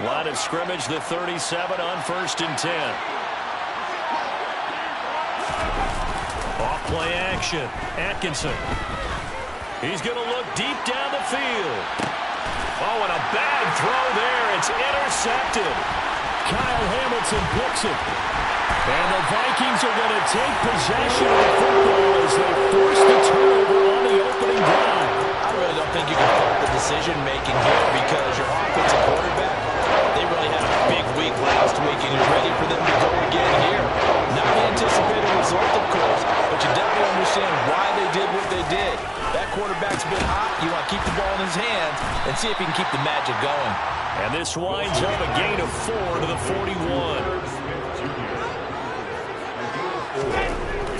Line of scrimmage, the 37 on 1st and 10. Off-play action. Atkinson. He's going to look deep down the field. Oh, and a bad throw there. It's intercepted. Kyle Hamilton picks it. And the Vikings are going to take possession of the football as they force the turnover on the opening drive. I really don't think you can fault the decision-making here because your offensive quarterback, they really had a big week last week, and you're ready for them to go again here. Not the anticipated result, of course, but you definitely understand why they did what they did. That quarterback's been hot. You want to keep the ball in his hands and see if he can keep the magic going. And this winds up a gain of 4 to the 41.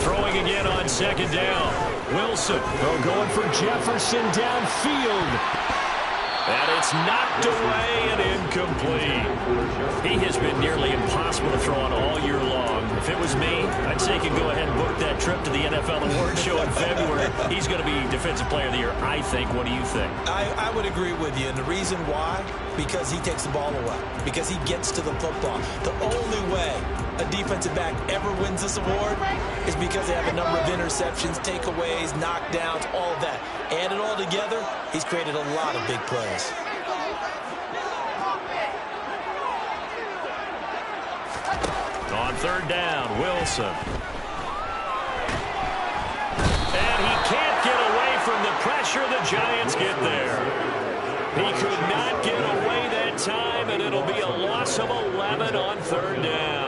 Throwing again on 2nd down. Wilson going for Jefferson downfield. And it's knocked away and incomplete. He has been nearly impossible to throw on all year long. If it was me, I'd say he could go ahead and book that trip to the NFL Awards show in February. He's going to be Defensive Player of the Year, I think. What do you think? I would agree with you. And the reason why? Because he takes the ball away. Because he gets to the football. The only way a defensive back ever wins this award is because they have a number of interceptions, takeaways, knockdowns, all of that. Add it all together, he's created a lot of big plays. On 3rd down, Wilson. And he can't get away from the pressure. The Giants get there. He could not get away that time, and it'll be a loss of 11 on 3rd down.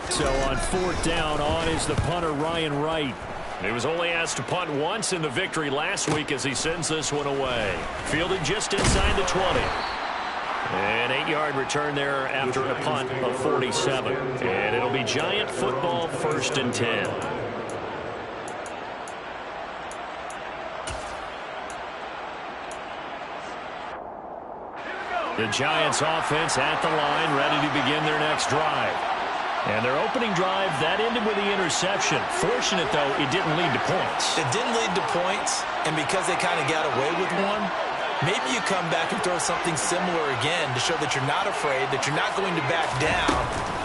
So on 4th down, on is the punter, Ryan Wright. He was only asked to punt once in the victory last week as he sends this one away. Fielded just inside the 20. An 8-yard return there after a punt of 47. And it'll be Giant football, 1st and 10. The Giants offense at the line, ready to begin their next drive. And their opening drive, that ended with the interception. Fortunate, though, it didn't lead to points. It didn't lead to points, and because they kind of got away with one, maybe you come back and throw something similar again to show that you're not afraid, that you're not going to back down,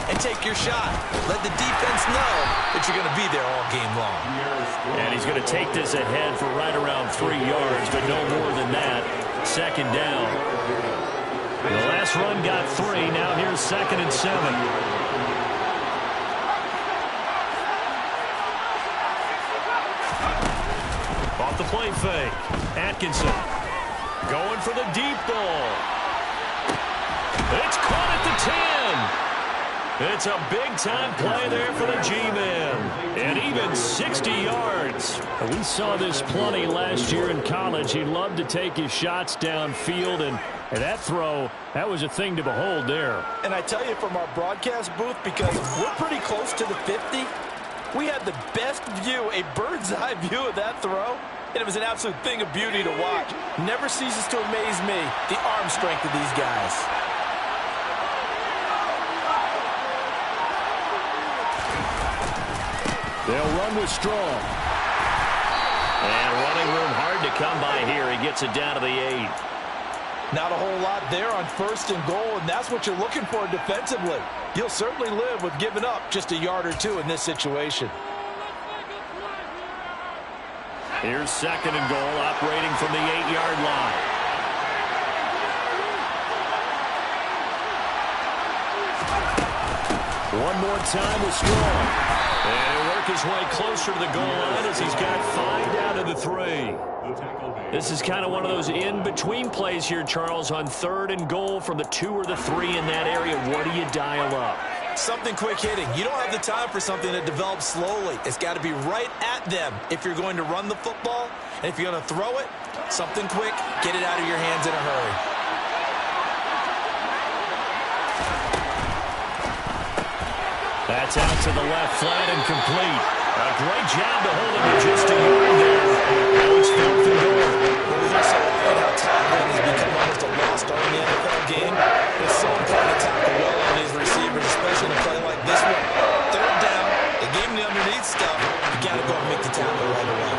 and take your shot. Let the defense know that you're going to be there all game long. And he's going to take this ahead for right around 3 yards, but no more than that. 2nd down. The last run got 3. Now here's 2nd and 7. Off the play fake. Atkinson going for the deep ball. It's caught at the 10. It's a big-time play there for the G-men. And even 60 yards. We saw this plenty last year in college. He loved to take his shots downfield, and that throw, that was a thing to behold there. And I tell you, from our broadcast booth, because we're pretty close to the 50, we had the best view, a bird's-eye view of that throw, and it was an absolute thing of beauty to watch. Never ceases to amaze me, the arm strength of these guys. They'll run with Strong. And running room hard to come by here. He gets it down to the 8. Not a whole lot there on 1st and goal, and that's what you're looking for defensively. You'll certainly live with giving up just a yard or 2 in this situation. Here's 2nd and goal, operating from the 8-yard line. One more time with Strong. And he'll work his way closer to the goal line as he's got 5 down to the 3. This is kind of one of those in-between plays here, Charles, on 3rd and goal from the 2 or the 3 in that area. What do you dial up? Something quick hitting. You don't have the time for something that develops slowly. It's got to be right at them if you're going to run the football. And if you're going to throw it, something quick, get it out of your hands in a hurry. That's out to the left, flat and complete. A great job to hold him to just a yard there. Now it's 4th and goal. Well, we just saw how tackling has become almost a lost art in the NFL game. It's so important to tackle well on these receivers, especially in a play like this one. 3rd down, they gave him the underneath stuff. You got to go and make the tackle right away.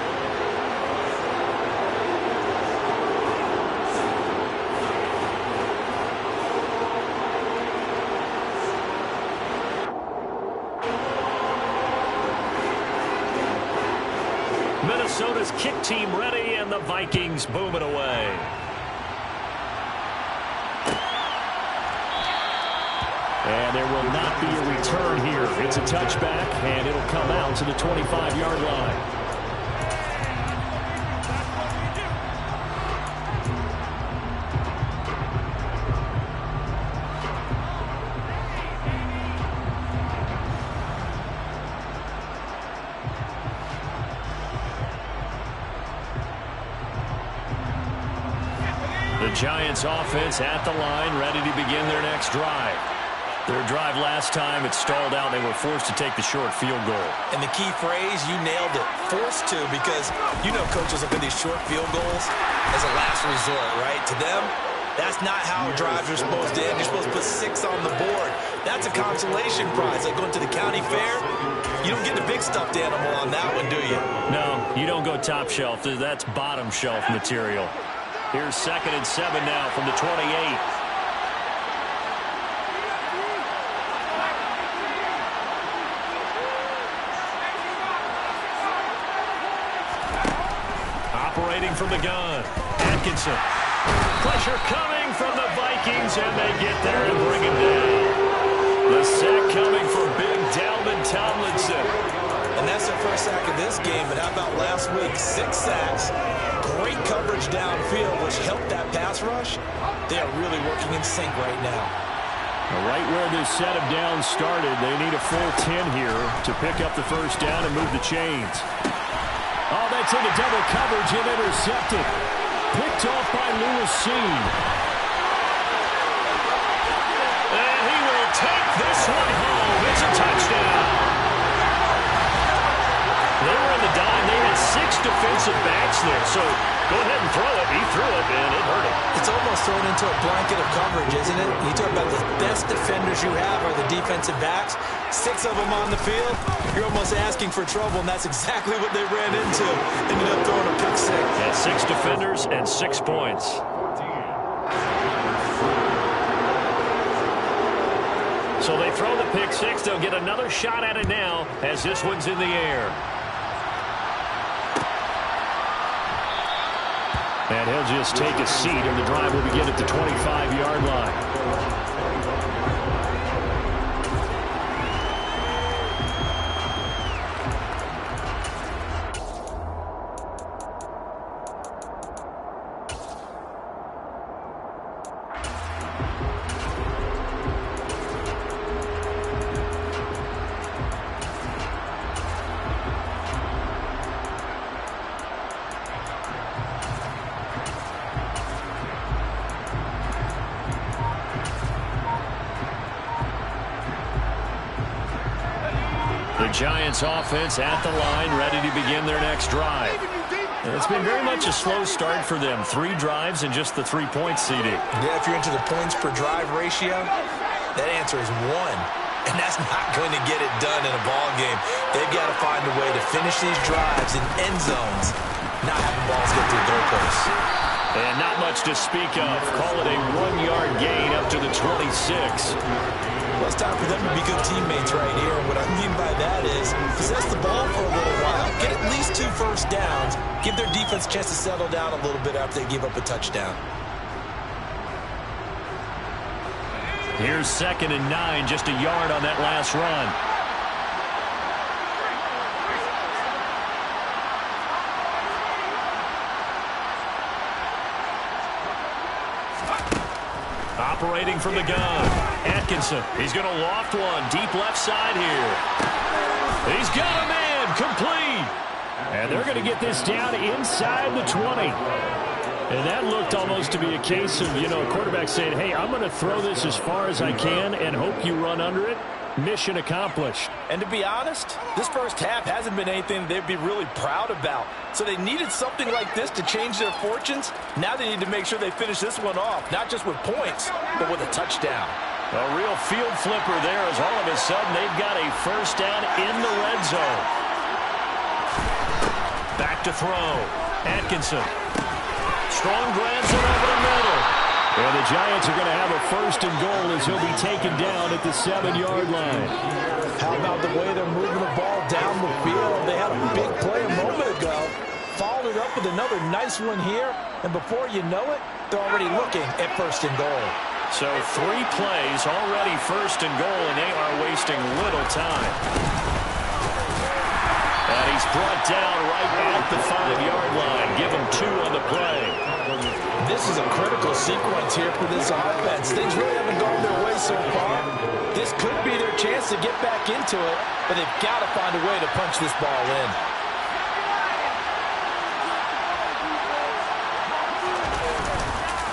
Both team ready, and the Vikings boom it away. And there will not be a return here. It's a touchback, and it'll come out to the 25-yard line. The Giants offense at the line, ready to begin their next drive. Their drive last time, it stalled out. They were forced to take the short field goal. And the key phrase, you nailed it, forced to, because you know coaches look at these short field goals as a last resort, right? To them, that's not how drives are supposed to end. You're supposed to put 6 on the board. That's a consolation prize, like going to the county fair. You don't get the big stuffed animal on that one, do you? No, you don't go top shelf. That's bottom shelf material. Here's 2nd and 7 now from the 28. Operating from the gun, Atkinson. Pressure coming from the Vikings, and they get there and bring him down. The sack coming from big Dalvin Tomlinson. And that's their first sack of this game, but how about last week? 6 sacks. Great coverage downfield, which helped that pass rush. They are really working in sync right now. Right where this set of downs started, they need a full 10 here to pick up the first down and move the chains. Oh, that's into double coverage and intercepted. Picked off by Lewis Seen. And he will take this one home. It's a touchdown. They were in the dime. They had 6 defensive backs there. So go ahead and throw it. He threw it, and it hurt him. It's almost thrown into a blanket of coverage, isn't it? You talk about the best defenders you have are the defensive backs. 6 of them on the field. You're almost asking for trouble, and that's exactly what they ran into. Ended up throwing a pick 6. Yeah, 6 defenders and 6 points. So they throw the pick 6. They'll get another shot at it now as this one's in the air. And he'll just take a seat, and the drive will begin at the 25-yard line. Giants offense at the line, ready to begin their next drive. And it's been very much a slow start for them. 3 drives and just the 3-point seeding. Yeah, if you're into the points per drive ratio, that answer is 1. And that's not going to get it done in a ball game. They've got to find a way to finish these drives in end zones, not having balls get through goalposts. And not much to speak of. Call it a 1-yard gain up to the 26. Well, it's time for them to be good teammates right here. What I mean by that is possess the ball for a little while, get at least 2 first downs, give their defense a chance to settle down a little bit after they give up a touchdown. Here's 2nd and 9, just a yard on that last run. Operating from the gun, Atkinson. He's going to loft one deep left side here. He's got a man complete. And they're going to get this down inside the 20. And that looked almost to be a case of, a quarterback saying, hey, I'm going to throw this as far as I can and hope you run under it. Mission accomplished. And to be honest, this first half hasn't been anything they'd be really proud about. So they needed something like this to change their fortunes. Now they need to make sure they finish this one off, not just with points, but with a touchdown. A real field flipper there as all of a sudden they've got a first down in the red zone. Back to throw. Atkinson. Strong grabs it over the middle. And the Giants are going to have a 1st and goal as he'll be taken down at the 7-yard line. How about the way they're moving the ball down the field? They had a big play a moment ago. Followed followed up with another nice one here, and before you know it, they're already looking at 1st and goal. So 3 plays, already 1st and goal, and they are wasting little time. And he's brought down right at the 5-yard line. Give him 2 on the play. This is a critical sequence here for this offense. Things really haven't gone their way so far. This could be their chance to get back into it, but they've got to find a way to punch this ball in.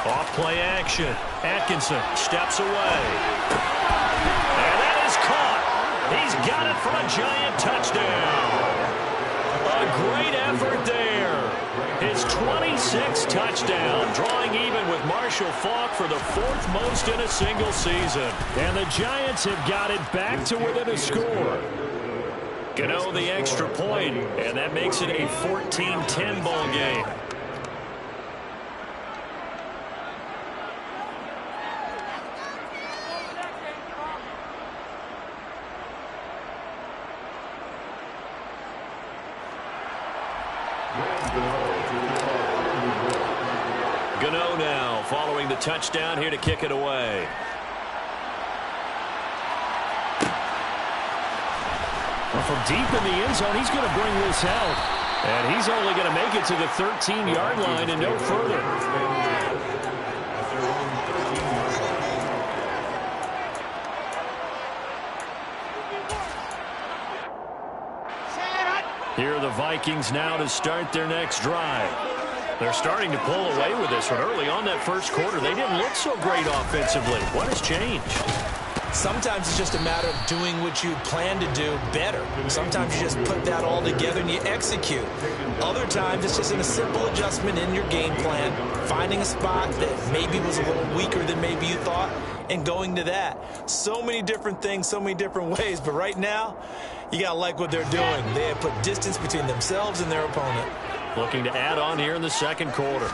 Off-play action. Atkinson steps away. And that is caught. He's got it for a Giant touchdown. A great effort there. His 26th touchdown, drawing even with Marshall Faulk for the 4th most in a single season. And the Giants have got it back to within a score. Gano the extra point, and that makes it a 14-10 ball game. Gano now following the touchdown here to kick it away. Well, from deep in the end zone, he's going to bring this out. And he's only going to make it to the 13-yard line and no further. Here are the Vikings now to start their next drive. They're starting to pull away with this one. Early on that first quarter, they didn't look so great offensively. What has changed? Sometimes it's just a matter of doing what you plan to do better. Sometimes you just put that all together and you execute. Other times it's just a simple adjustment in your game plan, finding a spot that maybe was a little weaker than maybe you thought, and going to that. So many different things, so many different ways, but right now, you got to like what they're doing. They have put distance between themselves and their opponent. Looking to add on here in the second quarter.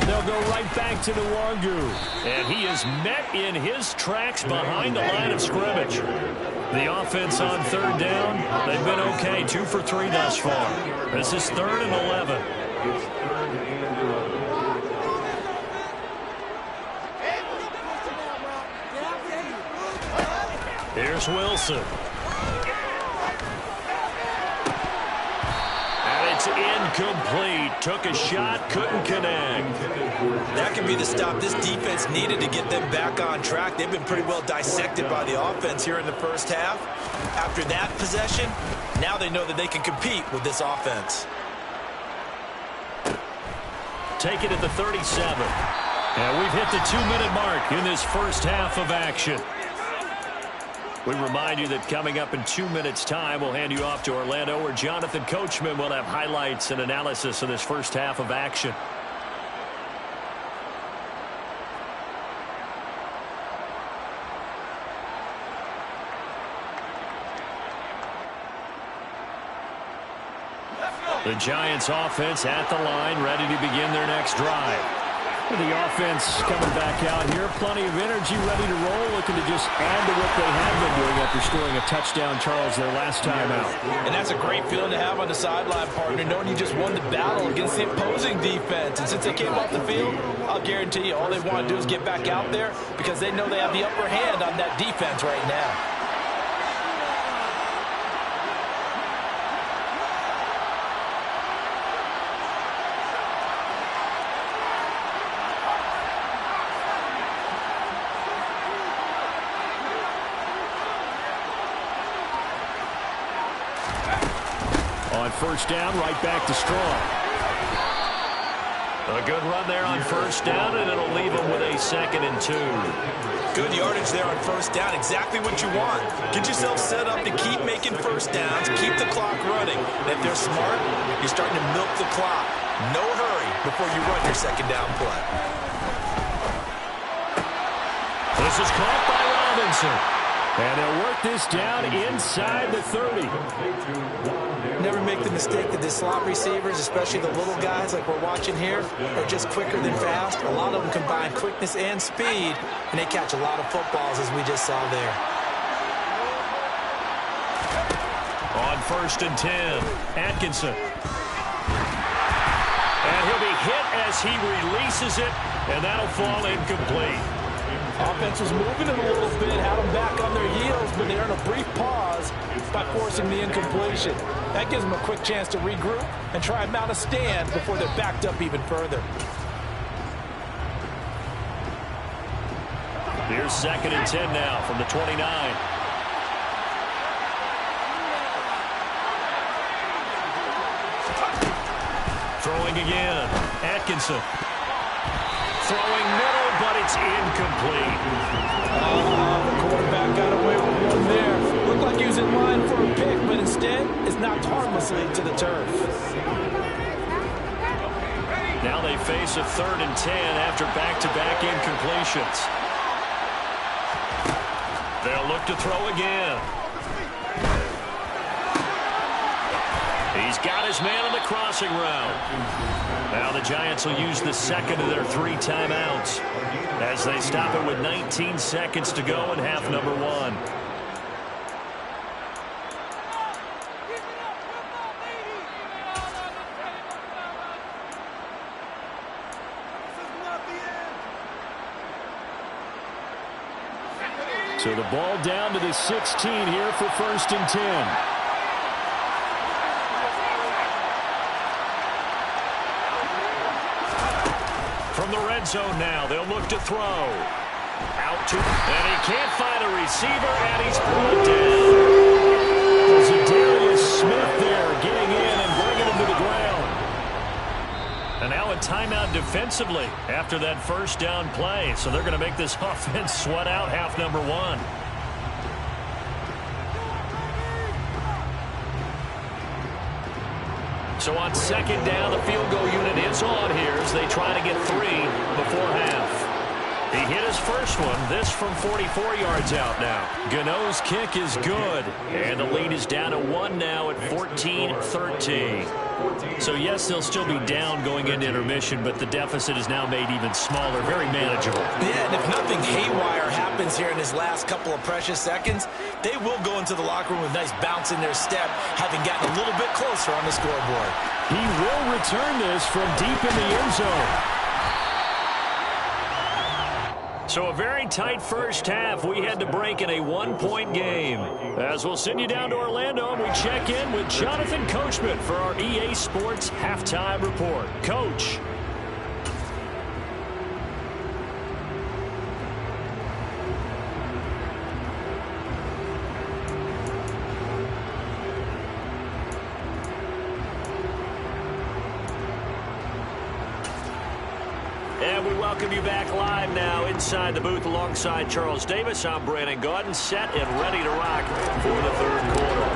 They'll go right back to the Wangu. And he is met in his tracks behind the line of scrimmage. The offense on 3rd down, they've been okay. 2 for 3 thus far. This is 3rd and 11. Here's Wilson. It's incomplete. Took a shot, couldn't connect. That could be the stop this defense needed to get them back on track. They've been pretty well dissected by the offense here in the first half. After that possession, now they know that they can compete with this offense. Take it at the 37. And we've hit the 2-minute mark in this first half of action. We remind you that coming up in 2 minutes' time, we'll hand you off to Orlando, where Jonathan Coachman will have highlights and analysis of this first half of action. The Giants offense at the line, ready to begin their next drive. The offense coming back out here, plenty of energy, ready to roll, looking to just add to what they have been doing after scoring a touchdown, Charles, their last time out. And that's a great feeling to have on the sideline, partner, knowing you just won the battle against the opposing defense. And since they came off the field, I'll guarantee you all they want to do is get back out there because they know they have the upper hand on that defense right now. On first down, right back to Strong. A good run there on first down, and it'll leave them with a 2nd and 2. Good yardage there on first down, exactly what you want. Get yourself set up to keep making first downs, keep the clock running. And if they're smart, you're starting to milk the clock. No hurry before you run your 2nd down play. This is caught by Robinson. And they'll work this down inside the 30. Never make the mistake that the slot receivers, especially the little guys like we're watching here, are just quicker than fast. A lot of them combine quickness and speed, and they catch a lot of footballs, as we just saw there. On 1st and 10, Atkinson. as he releases it, and that'll fall incomplete. Offense was moving it a little bit, had them back on their heels, but they're in a brief pause by forcing the incompletion. That gives them a quick chance to regroup and try and mount a stand before they're backed up even further. Here's 2nd and 10 now from the 29. Throwing again. Atkinson. Throwing middle, but it's incomplete. The quarterback got away with one there. Looked like he was in line for a pick, but instead is knocked harmlessly to the turf. Now they face a 3rd and 10 after back-to-back incompletions. They'll look to throw again. He's got his man on the crossing route. Now the Giants will use the 2nd of their 3 timeouts as they stop it with 19 seconds to go in half number 1. So the ball down to the 16 here for 1st and 10. From the red zone now, they'll look to throw. Out to, and he can't find a receiver, and he's brought down. There's Darius Smith there getting in and bringing him to the ground. And now a timeout defensively after that 1st down play. So they're going to make this offense sweat out half number 1. So on 2nd down, the field goal unit is on here as they try to get 3 before half. He hit his first one, this from 44 yards out now. Gano's kick is good, and the lead is down to 1 now at 14-13. So yes, they'll still be down going into intermission, but the deficit is now made even smaller, very manageable. Yeah, and if nothing haywire happens here in his last couple of precious seconds, they will go into the locker room with a nice bounce in their step, having gotten a little bit closer on the scoreboard. He will return this from deep in the end zone. So a very tight first half. We had to break in a 1-point game. As we'll send you down to Orlando, and we check in with Jonathan Coachman for our EA Sports Halftime Report. Coach. And we welcome you back live now inside the booth alongside Charles Davis. I'm Brandon Gaudin, set and ready to rock for the 3rd quarter.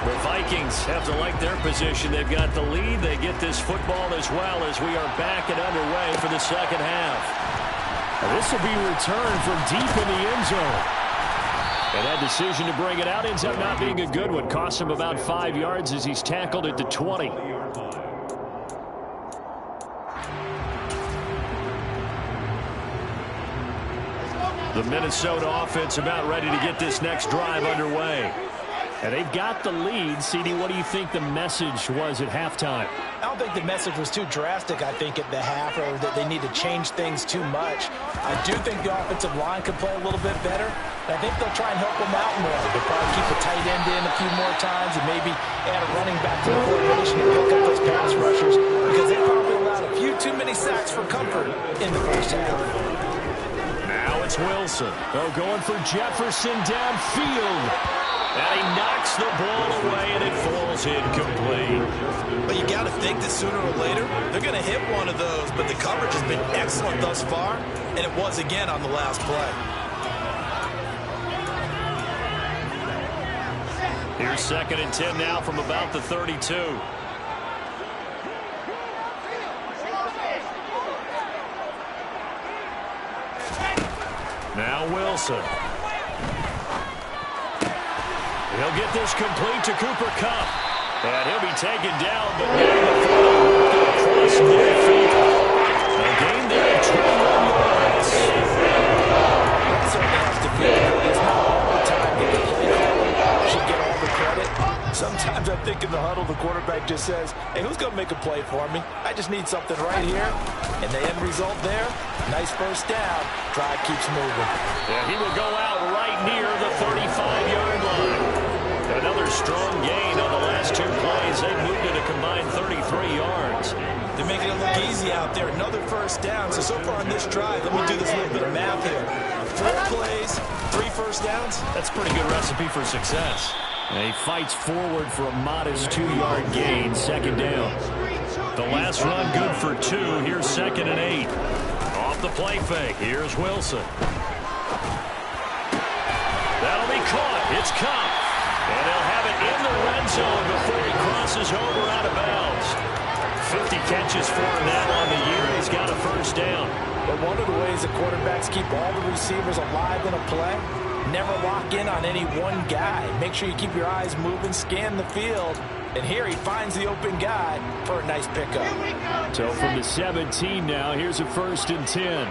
The Vikings have to like their position. They've got the lead. They get this football as well as we are back and underway for the 2nd half. This will be returned from deep in the end zone. And that decision to bring it out ends up not being a good one. Costs him about 5 yards as he's tackled at the 20. The Minnesota offense about ready to get this next drive underway. And they've got the lead. CD, what do you think the message was at halftime? I don't think the message was too drastic, I think, at the half, or that they need to change things too much. I do think the offensive line could play a little bit better. And I think they'll try and help them out more. They'll probably keep a tight end in a few more times and maybe add a running back to the formation and pick up those pass rushers, because they probably allowed a few too many sacks for comfort in the first half. Now it's Wilson. Oh, going for Jefferson downfield. And he knocks the ball away, and it falls incomplete. But you got to think that sooner or later, they're going to hit one of those. But the coverage has been excellent thus far, and it was again on the last play. Here's 2nd and 10 now from about the 32. Now Wilson. He'll get this complete to Cooper Kupp. And he'll be taken down, but getting the throw across midfield. A gain there of 21 yards. That's what has to be. It's not all the time that the play caller should get all the credit. Sometimes I think in the huddle, the quarterback just says, hey, who's going to make a play for me? I just need something right here. And the end result there, nice first down. Drive keeps moving. Yeah, he will go out right near the 35-yard line. Another strong gain on the last two plays. They moved it a combined 33 yards. They're making it look easy out there. Another first down. So far on this drive, let me do this little bit of math here. 4 plays, 3 first downs. That's a pretty good recipe for success. And he fights forward for a modest 2-yard gain, second down. The last run good for 2. Here's 2nd and 8. Off the play fake. Here's Wilson. That'll be caught. It's Cup. And they'll have it in the red zone before he crosses over out of bounds. 50 catches for him now on the year. He's got a first down. But one of the ways the quarterbacks keep all the receivers alive in a play, never lock in on any one guy. Make sure you keep your eyes moving, scan the field. And here he finds the open guy for a nice pickup. So from the 17 now, here's a 1st and 10.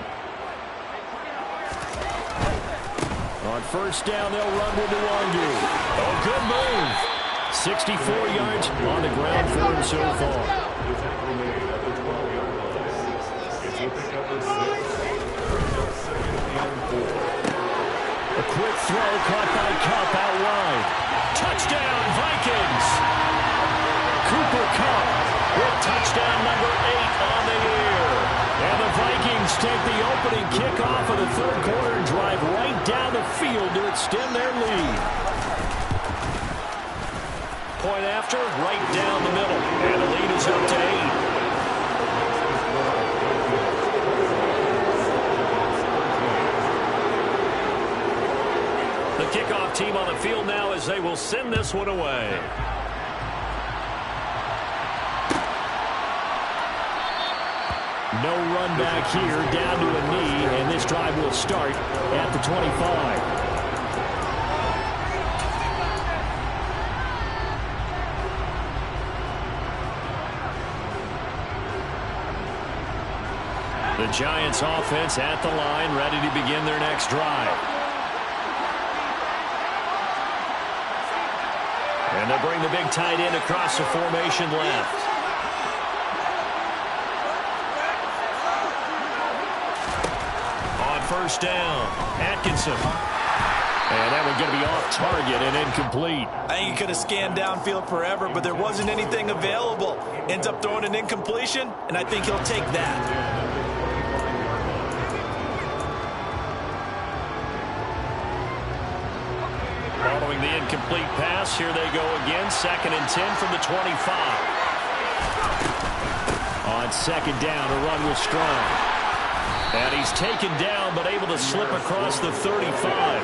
On first down, they'll run with Nwangu. Oh, good move. 64 yards on the ground for him so far. A quick throw caught by Kupp out wide. Touchdown, Vikings. Cooper Kupp with touchdown number 8 on the year. And the Vikings take the opening kickoff of the third quarter and drive right down the field to extend their lead. Point after, right down the middle. And the lead is up to 8. The kickoff team on the field now as they will send this one away. No run back here, down to a knee, and this drive will start at the 25. The Giants offense at the line, ready to begin their next drive. And they'll bring the big tight end across the formation left. On first down, Atkinson. And that one's going to be off target and incomplete. I think he could have scanned downfield forever, but there wasn't anything available. Ends up throwing an incompletion, and I think he'll take that. Following the incomplete pass, here they go again. 2nd and 10 from the 25. On second down, a run was strong. And he's taken down, but able to slip across the 35.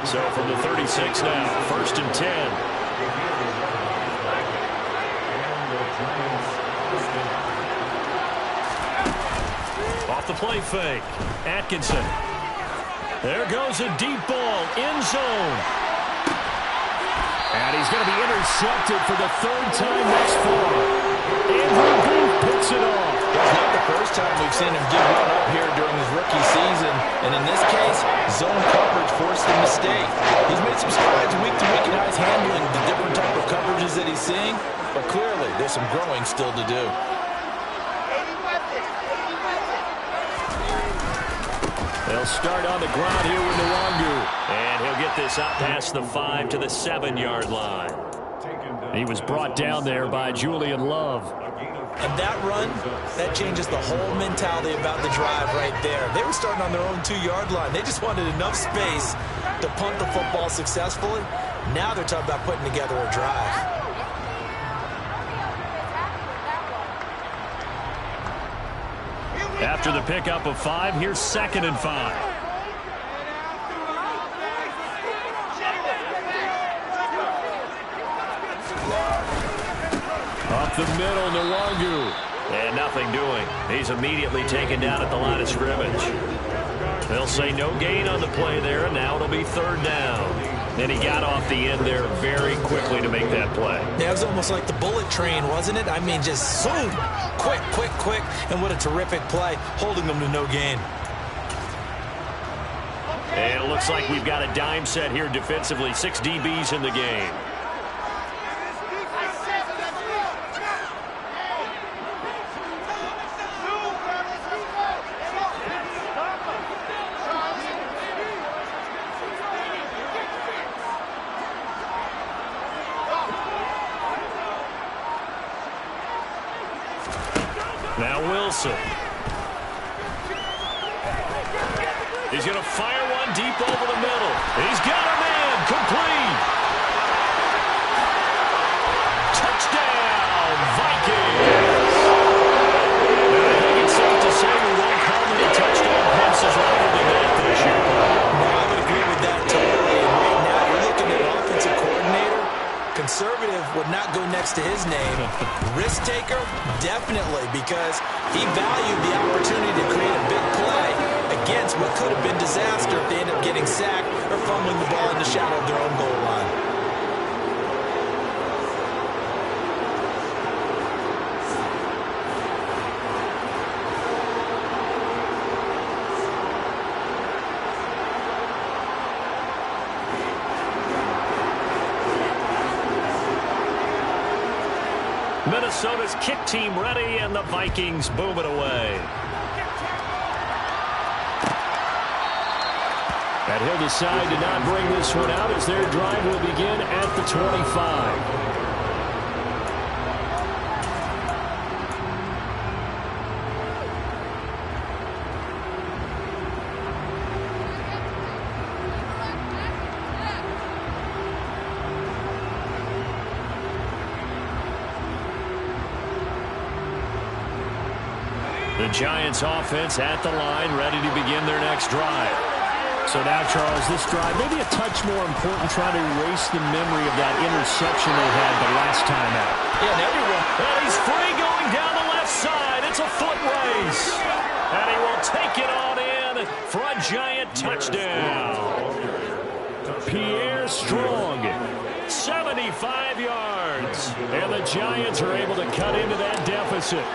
So from the 36 now, 1st and 10. Off the play fake, Atkinson. There goes a deep ball, end zone. And he's going to be intercepted for the 3rd time thus far. Andrew Booth picks it off. It's not the first time we've seen him give one up here during his rookie season. And in this case, zone coverage forced the mistake. He's made some strides week to week, and now he's handling the different type of coverages that he's seeing. But clearly, there's some growing still to do. They'll start on the ground here with Nwangu. And he'll get this up past the 5 to the 7-yard line. He was brought down there by Julian Love. And that run, that changes the whole mentality about the drive right there. They were starting on their own 2-yard line. They just wanted enough space to punt the football successfully. Now they're talking about putting together a drive. After the pickup of 5, here's 2nd and 5. Up the middle, Nwangu. And nothing doing. He's immediately taken down at the line of scrimmage. They'll say no gain on the play there, and now it'll be 3rd down. And he got off the end there very quickly to make that play. Yeah, it was almost like the bullet train, wasn't it? I mean, just zoom. Quick, quick, quick. And what a terrific play, holding them to no gain. And it looks like we've got a dime set here defensively. 6 DBs in the game. Now Wilson. He's going to fire one deep over the middle. He's got a man. Complete. Touchdown, Vikings. I think it's safe to say we won't call many touchdown passes longer than that this year. No, I would agree with that totally. And right now, you're looking at offensive coordinator. Conservative would not go next to his name. Risk taker, definitely, because he valued the opportunity to create a big play against what could have been disaster if they end up getting sacked or fumbling the ball in the shadow of their own goal line. Minnesota's kick team ready, and the Vikings boom it away. And he'll decide to not bring this one out as their drive will begin at the 25. The Giants offense at the line, ready to begin their next drive. So now, Charles, this drive maybe a touch more important, trying to erase the memory of that interception they had the last time out. Yeah, and everyone. And he's free going down the left side. It's a foot race. And he will take it on in for a Giant touchdown. Pierre Strong, 75 yards. And the Giants are able to cut into that deficit.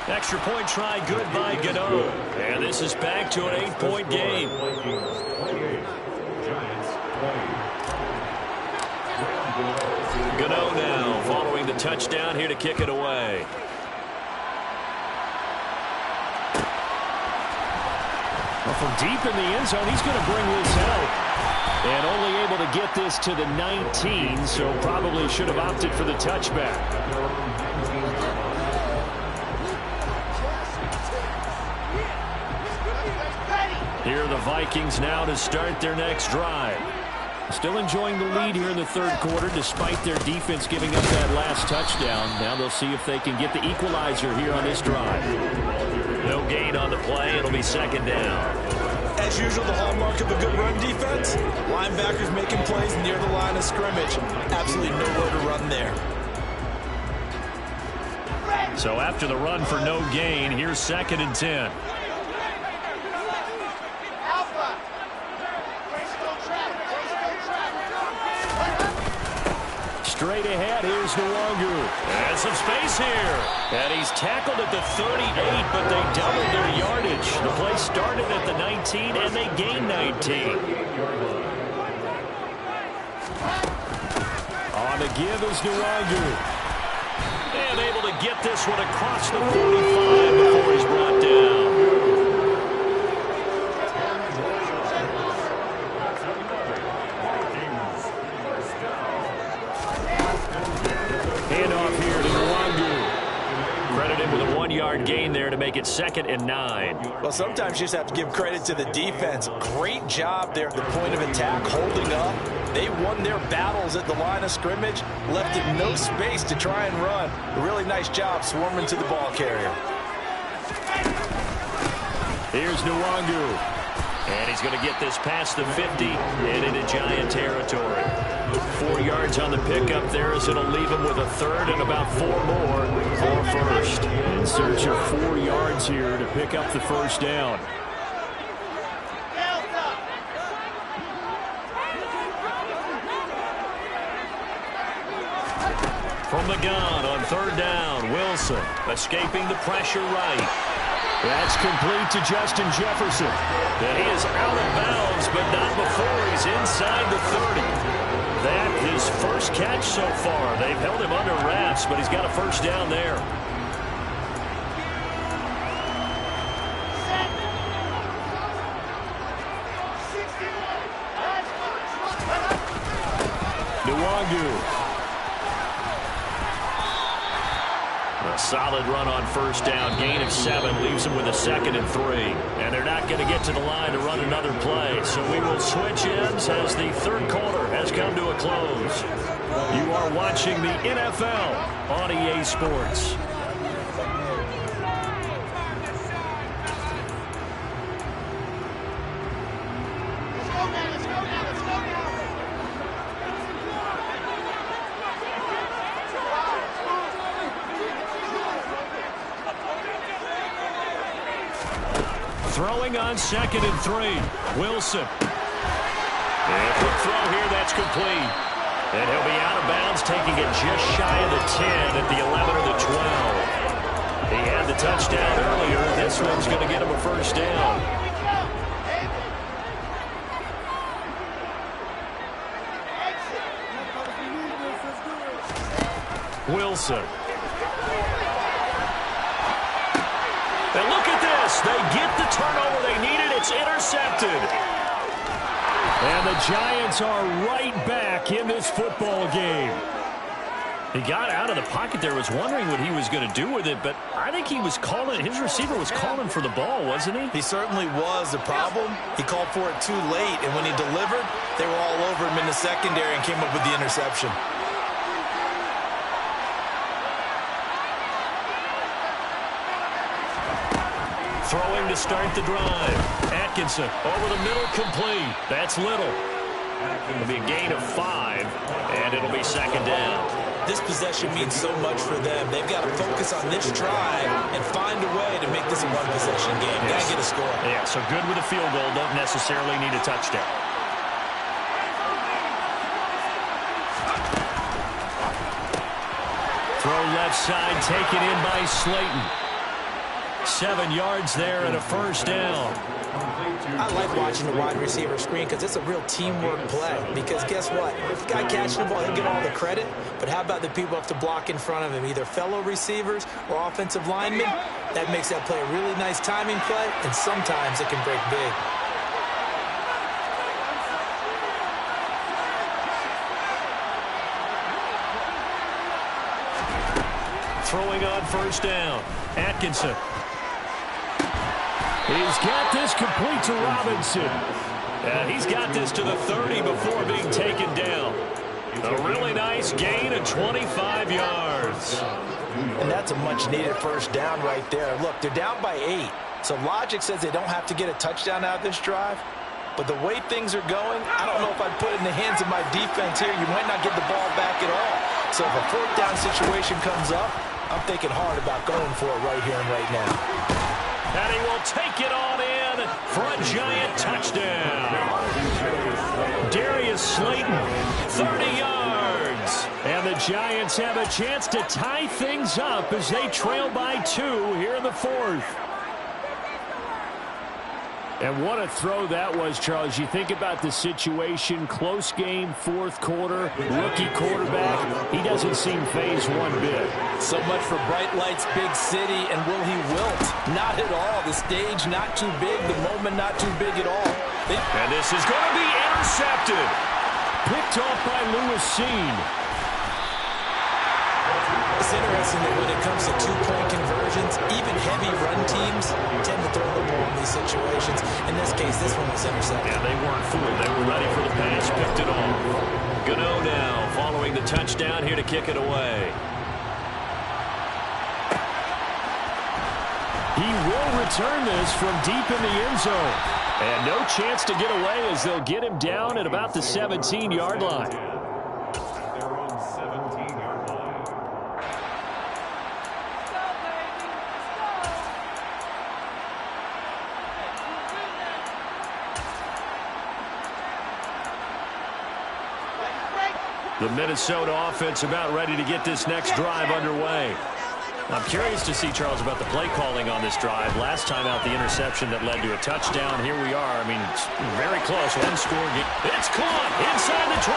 Extra point try good by Gano. And this is back to an 8-point game. Gano now following the touchdown here to kick it away. Well, from deep in the end zone, he's going to bring this out. And only able to get this to the 19, so probably should have opted for the touchback. Here are the Vikings now to start their next drive. Still enjoying the lead here in the third quarter, despite their defense giving up that last touchdown. Now they'll see if they can get the equalizer here on this drive. No gain on the play. It'll be second down. As usual, the hallmark of a good run defense, linebackers making plays near the line of scrimmage. Absolutely nowhere to run there. So after the run for no gain, here's 2nd and 10. Straight ahead, here's Nwangu. And some space here. And he's tackled at the 38, but they doubled their yardage. The play started at the 19, and they gained 19. On the give is Nwangu. And able to get this one across the 45 before he's brought down. Handoff here to Nwangu. Credited with a 1-yard gain there to make it 2nd and 9. Well, sometimes you just have to give credit to the defense. Great job there at the point of attack, holding up. They won their battles at the line of scrimmage, left it no space to try and run. A really nice job swarming to the ball carrier. Here's Nwangu. And he's going to get this past the 50 and into Giant territory. 4 yards on the pickup there as it'll leave him with a third and about 4 more for first. In search of 4 yards here to pick up the first down. From the gun on 3rd down, Wilson escaping the pressure right. That's complete to Justin Jefferson. And he is out of bounds, but not before he's inside the 30. That his first catch so far. They've held him under wraps, but he's got a first down there. Nwangu. A solid run on first down. Gain of 7 leaves them with a 2nd and 3. And they're not going to get to the line to run another play. So we will switch ends as the third quarter has come to a close. You are watching the NFL on EA Sports. Throwing on 2nd and 3. Wilson. And quick throw here, that's complete. And he'll be out of bounds, taking it just shy of the 10 at the 11 or the 12. He had the touchdown earlier. This one's going to get him a first down. Wilson. And look at this. They get the turnover they needed. It's intercepted. And the Giants are right back in this football game. He got out of the pocket there, was wondering what he was going to do with it, but I think he was calling, his receiver was calling for the ball, wasn't he? He certainly was. The problem, he called for it too late, and when he delivered, they were all over him in the secondary and came up with the interception. Throwing to start the drive. Atkinson over the middle, complete. That's Little. It'll be a gain of 5, and it'll be 2nd down. This possession means so much for them. They've got to focus on this drive and find a way to make this a one-possession game. Got to get a score. Yeah, so good with a field goal. Don't necessarily need a touchdown. Throw left side, taken in by Slayton. 7 yards there and a first down. I like watching the wide receiver screen because it's a real teamwork play. Because guess what? The guy catching the ball, he'll get all the credit. But how about the people have to block in front of him, either fellow receivers or offensive linemen? That makes that play a really nice timing play, and sometimes it can break big. Throwing on first down. Atkinson. He's got this complete to Robinson. And he's got this to the 30 before being taken down. A really nice gain of 25 yards. And that's a much-needed first down right there. Look, they're down by 8. So logic says they don't have to get a touchdown out of this drive. But the way things are going, I don't know if I'd put it in the hands of my defense here. You might not get the ball back at all. So if a fourth down situation comes up, I'm thinking hard about going for it right here and right now. And he will take it on in for a Giant touchdown. Darius Slayton, 30 yards. And the Giants have a chance to tie things up as they trail by 2 here in the 4th. And what a throw that was, Charles. You think about the situation, close game, 4th quarter, rookie quarterback. He doesn't seem fazed one bit. So much for bright lights, big city, and will he wilt? Not at all. The stage not too big, the moment not too big at all. And this is going to be intercepted. Picked off by Lewis Seen. It's interesting that when it comes to two-point conversions, even heavy run teams tend to throw the ball in these situations. In this case, this one was intercepted. Yeah, they weren't fooled. They were ready for the pass, picked it off. Gano now following the touchdown here to kick it away. He will return this from deep in the end zone. And no chance to get away as they'll get him down at about the 17-yard line. The Minnesota offense about ready to get this next drive underway. I'm curious to see, Charles, about the play calling on this drive. Last time out, the interception that led to a touchdown. Here we are. I mean, it's very close. One score game. It's caught inside the 25.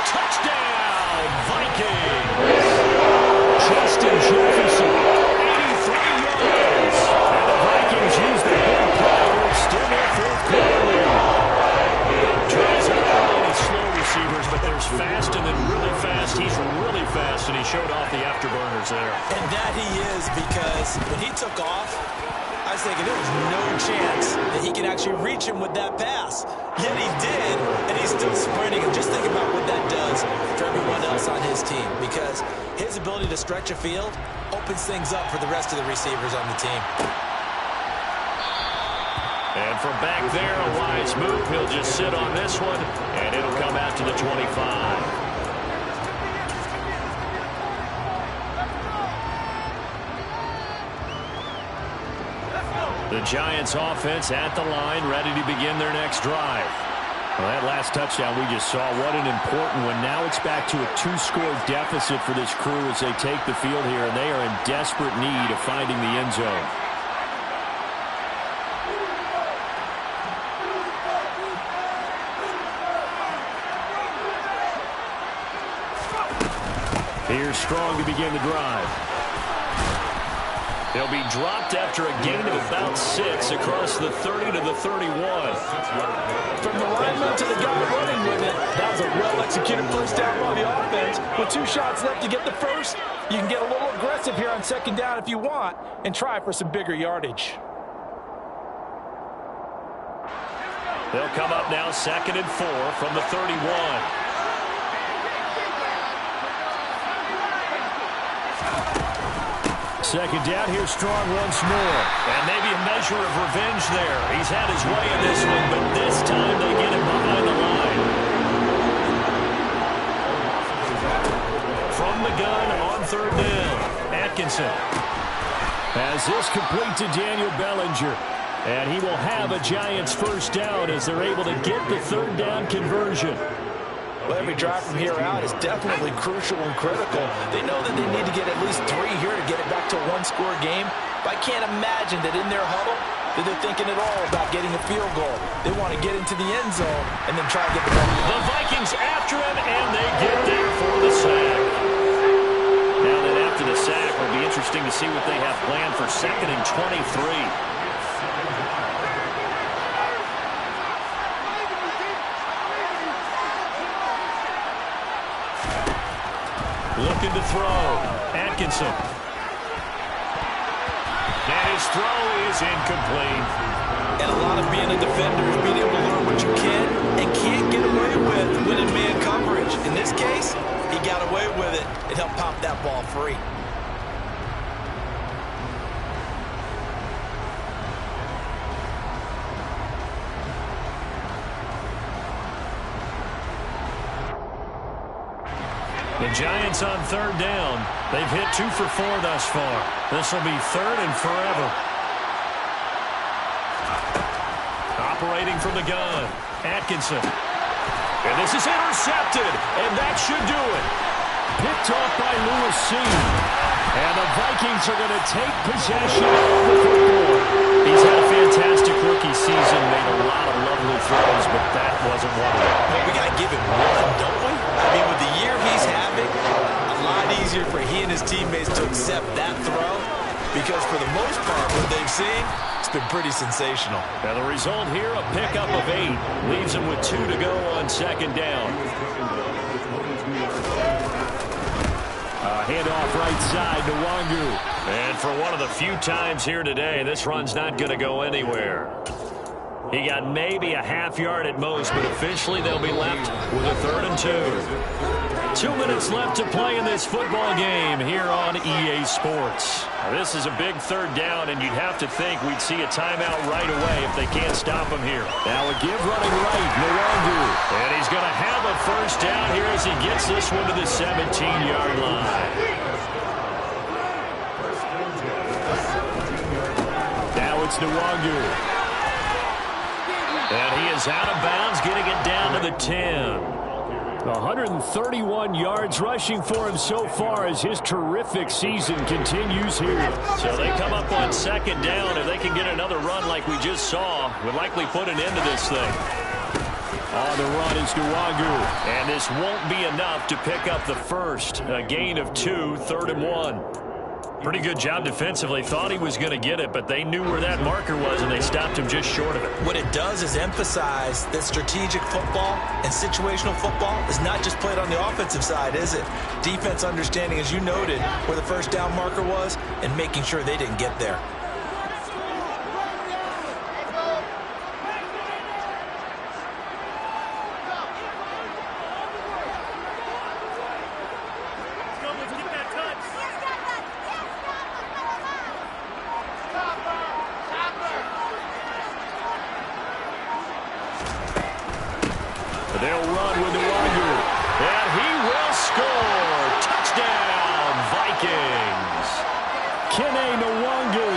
Touchdown, Vikings. Justin Jefferson, 83 yards. And the Vikings use the big play to extend their 4th quarter lead. Tries out any slow receivers, but there's fast and then really fast. He's really fast, and he showed off the afterburners there. And that he is, because when he took off, I was thinking there was no chance that he could actually reach him with that pass. Yet he did, and he's still sprinting. And just think about what that does for everyone else on his team, because his ability to stretch a field opens things up for the rest of the receivers on the team. And from back there, a wise move. He'll just sit on this one, and it'll come out to the 25. The Giants offense at the line, ready to begin their next drive. Well, that last touchdown we just saw, what an important one. Now it's back to a 2-score deficit for this crew as they take the field here, and they are in desperate need of finding the end zone. Here's Strong to begin the drive. They'll be dropped after a gain of about 6 across the 30 to the 31. From the lineman to the guy running with it, that was a well-executed first down by the offense. With 2 shots left to get the first, you can get a little aggressive here on second down if you want and try for some bigger yardage. They'll come up now 2nd and 4 from the 31. Second down, here's Strong once more. And maybe a measure of revenge there. He's had his way in this one, but this time they get him behind the line. From the gun on 3rd down, Atkinson has this complete to Daniel Bellinger. And he will have a Giants first down as they're able to get the 3rd down conversion. Well, every drive from here out is definitely crucial and critical. They know that they need to get at least 3 here to get it back to a 1-score game. But I can't imagine that in their huddle that they're thinking at all about getting a field goal. They want to get into the end zone and then try to get the ball. The Vikings after him, and they get there for the sack. Now that after the sack, it'll be interesting to see what they have planned for 2nd and 23. Looking to throw. Atkinson. And his throw is incomplete. And a lot of being a defender is being able to learn what you can and can't get away with when in man coverage. In this case, he got away with it. It helped pop that ball free. The Giants on 3rd down. They've hit 2 for 4 thus far. This will be 3rd and forever. Operating from the gun, Atkinson. And this is intercepted, and that should do it. Picked off by Lewis C. And the Vikings are going to take possession of the football. He's had a fantastic rookie season, made a lot of lovely throws, but that wasn't one of them. Well, we got to give it one, don't we? I mean, with the year he's having, a lot easier for he and his teammates to accept that throw, because for the most part, what they've seen, it's been pretty sensational. Now the result here, a pickup of 8, leaves him with 2 to go on 2nd down. Handoff right side to Wangu. And for one of the few times here today, this run's not going to go anywhere. He got maybe a half yard at most, but officially they'll be left with a 3rd and 2. 2 minutes left to play in this football game here on EA Sports. Now, this is a big 3rd down, and you'd have to think we'd see a timeout right away if they can't stop him here. Now a give running right, Nwangu. And he's going to have a first down here as he gets this one to the 17-yard line. Now it's Nwangu. And he is out of bounds, getting it down to the 10. 131 yards rushing for him so far as his terrific season continues here. So they come up on 2nd down. If they can get another run like we just saw, would likely put an end to this thing. On the run is Nwangu. And this won't be enough to pick up the first. A gain of 2, 3rd and 1. Pretty good job defensively. Thought he was going to get it, but they knew where that marker was, and they stopped him just short of it. What it does is emphasize that strategic football and situational football is not just played on the offensive side, is it? Defense understanding, as you noted, where the first down marker was and making sure they didn't get there. They'll run with Nwangwu, and he will score. Touchdown, Vikings. Kene Nwangwu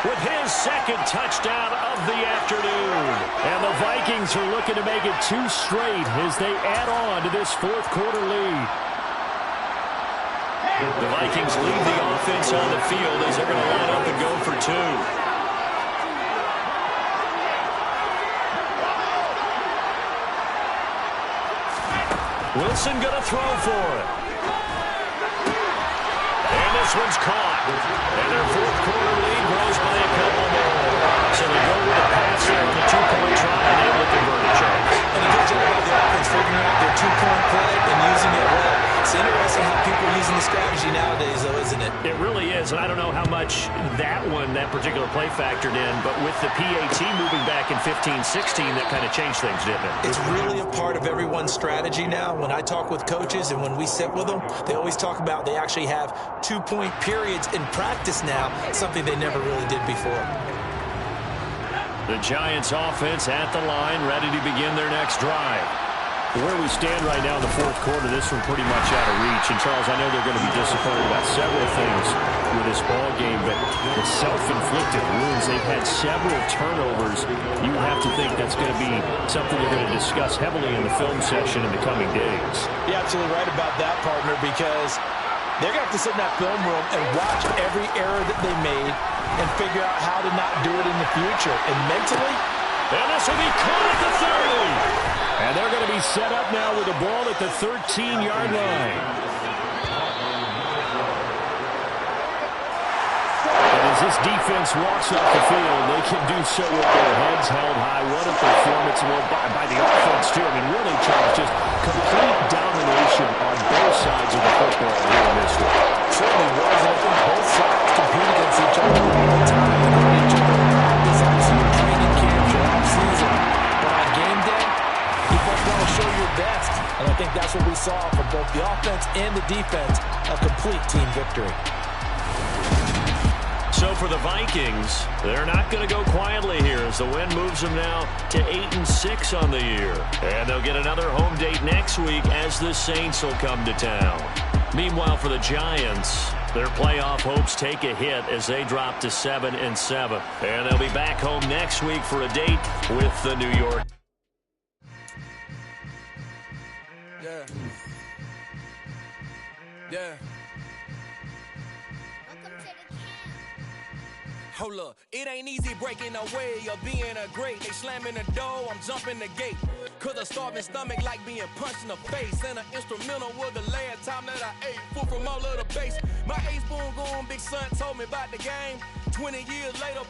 with his second touchdown of the afternoon. And the Vikings are looking to make it 2 straight as they add on to this fourth quarter lead. The Vikings lead the offense on the field as they're going to line up and go for 2. Wilson going to throw for it. And this one's caught. And their fourth quarter lead grows by a couple more. So they go with a pass there on the 2-point try and able to convert it, Charles. And a good job by the offense figuring out their 2-point play and using it well. It's interesting how people are using the strategy nowadays, though, isn't it? It really is, and I don't know how much that particular play factored in, but with the PAT moving back in 15-16, that kind of changed things, didn't it? It's really a part of everyone's strategy now. When I talk with coaches and when we sit with them, they always talk about they actually have 2-point periods in practice now, something they never really did before. The Giants offense at the line, ready to begin their next drive. Where we stand right now in the fourth quarter, this one pretty much out of reach. And, Charles, I know they're going to be disappointed about several things with this ball game, but the self-inflicted wounds, they've had several turnovers. You have to think that's going to be something they're going to discuss heavily in the film session in the coming days. You're absolutely right about that, partner, because they're going to have to sit in that film room and watch every error that they made and figure out how to not do it in the future. And mentally, and this will be caught at the 30. And they're going to be set up now with the ball at the 13-yard line. And as this defense walks off the field, they can do so with their heads held high. What a performance by the offense, too. I mean, really, Charles, just complete domination on both sides of the football here in this one. Certainly was. I think both sides compete against each other all the time. They go each other in practice, obviously, in training camps or off-season. But on game day, you both want to show your best. And I think that's what we saw from both the offense and the defense, a complete team victory. So for the Vikings, they're not going to go quietly here as the win moves them now to 8-6 on the year. And they'll get another home date next week as the Saints will come to town. Meanwhile, for the Giants, their playoff hopes take a hit as they drop to 7-7. And they'll be back home next week for a date with the New York. Yeah. Hold up, it ain't easy breaking away or being a great. They slamming the door, I'm jumping the gate. Cause a starving stomach like being punched in the face. And an instrumental was the last time that I ate food from all of the base. My A-spoon going, big son told me about the game. 20 years later,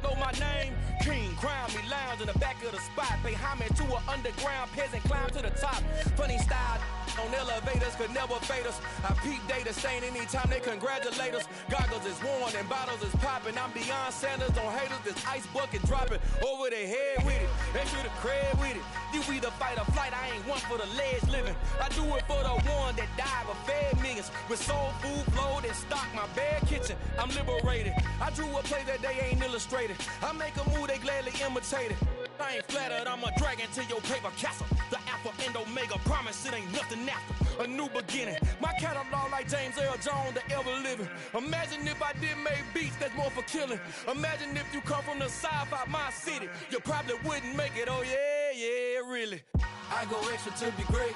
know my name. King, crown me, lounge in the back of the spot. Pay homage to an underground peasant, climb to the top. Funny style on elevators could never fade us. I peep data stain anytime they congratulate us. Goggles is worn and bottles is popping. I'm beyond Sanders on haters, this ice bucket dropping over their head with it. They should have cred with it. You either fight or flight, I ain't one for the ledge living. I do it for the one that died but fed millions. With soul food flowed and stock my bad kitchen. I'm liberated. I drew a play that they ain't illustrated. I make a move, they gladly imitate it. I ain't flattered, I'm a dragon to your paper castle. The Alpha and Omega, promise it ain't nothing after. A new beginning. My catalog like James Earl Jones, the ever living. Imagine if I did make beats that's more for killing. Imagine if you come from the south out my city. You probably wouldn't make it, oh yeah, really. I go extra to be great.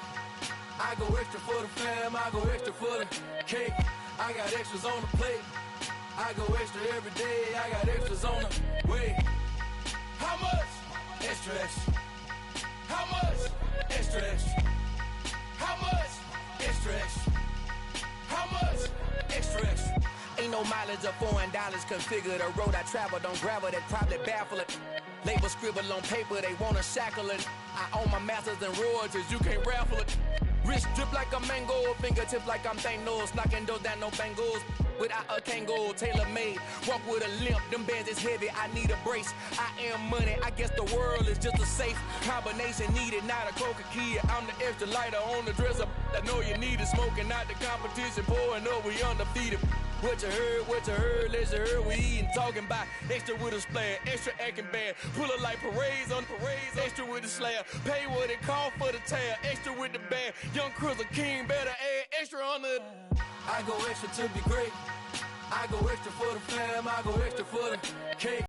I go extra for the fam, I go extra for the cake. I got extras on the plate. I go extra every day, I got extras on the way. How much? Extra, extra. How much? Extra, extra. How much? Extra, extra. How much? Extra, extra. Ain't no mileage of $4 configure the road I travel. Don't gravel, that probably baffle it. Label scribble on paper, they wanna shackle it. I own my masters and royalties, you can't raffle it. Wrist drip like a mango, fingertips like I'm Thanos, knocking those down, no bangles. Without a Kango, tailor-made, walk with a limp, them bands is heavy, I need a brace. I am money, I guess the world is just a safe combination needed, not a coca key. I'm the extra lighter on the dresser, I know you need it, smoking out the competition, pouring up, we undefeated. What you heard, let's hear we eatin', talking about extra with a splash, extra acting bad, pull it like parades on parades, extra with the slab, pay what it cost for the tab, extra with the bag, young Chris a king, better add extra on the. I go extra to be great, I go extra for the fam, I go extra for the cake.